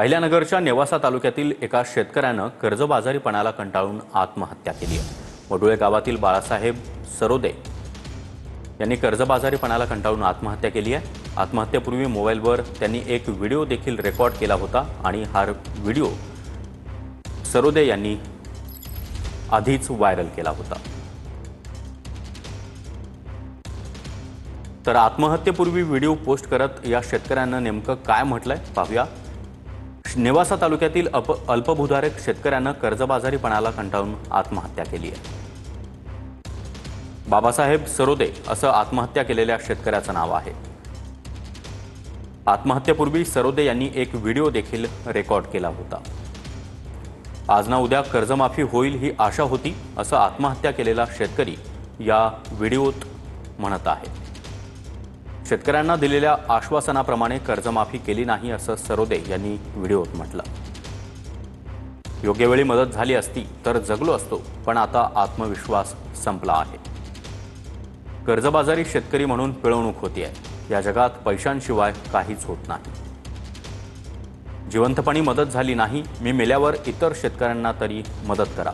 अहिल्यानगरच्या नेवासा तालुक्यातील एका शेतकऱ्यानं कर्जबाजारीपणाला कंटाळून आत्महत्या केली आहे। वडुळे गावातील बाळासाहेब सरोदे यांनी कर्जबाजारीपणाला कंटाळून आत्महत्या केली आहे। आत्महत्येपूर्वी मोबाईलवर त्यांनी एक व्हिडिओ देखील रेकॉर्ड केला होता आणि हा व्हिडिओ सरोदे यांनी आधीच व्हायरल केला होता। तर आत्महत्येपूर्वी व्हिडिओ पोस्ट करत या शेतकऱ्यानं नेमकं काय म्हटलंय पाहूया। नेवासा तालुक्यातील अल्पभूधारक शेतकऱ्यानं कर्जबाजारीपणाला कंटाळून आत्महत्या केली आहे। बाबासाहेब सरोदे असं आत्महत्या केलेल्या शेतकऱ्याचं नाव आहे। आत्महत्येपूर्वी सरोदे यांनी एक व्हिडिओ देखील रेकॉर्ड केला होता। आज ना उद्या कर्जमाफी होईल ही आशा होती असं आत्महत्या केलेला शेतकरी या व्हिडिओत म्हणत आहे। शेतकऱ्यांना दिलेल्या आश्वासनाप्रमाणे कर्जमाफी केली नाही असं सरोदे यांनी व्हिडिओत म्हटलं। योग्य वेळी मदत झाली असती तर जगलो असतो, पण आता आत्मविश्वास संपला आहे। कर्जबाजारी शेतकरी म्हणून पिळवणूक होतीये। या जगात पैशांशिवाय काहीच होत नाही। जिवंतपणी मदत झाली नाही, मी मेल्यावर इतर शेतकऱ्यांना तरी मदत करा।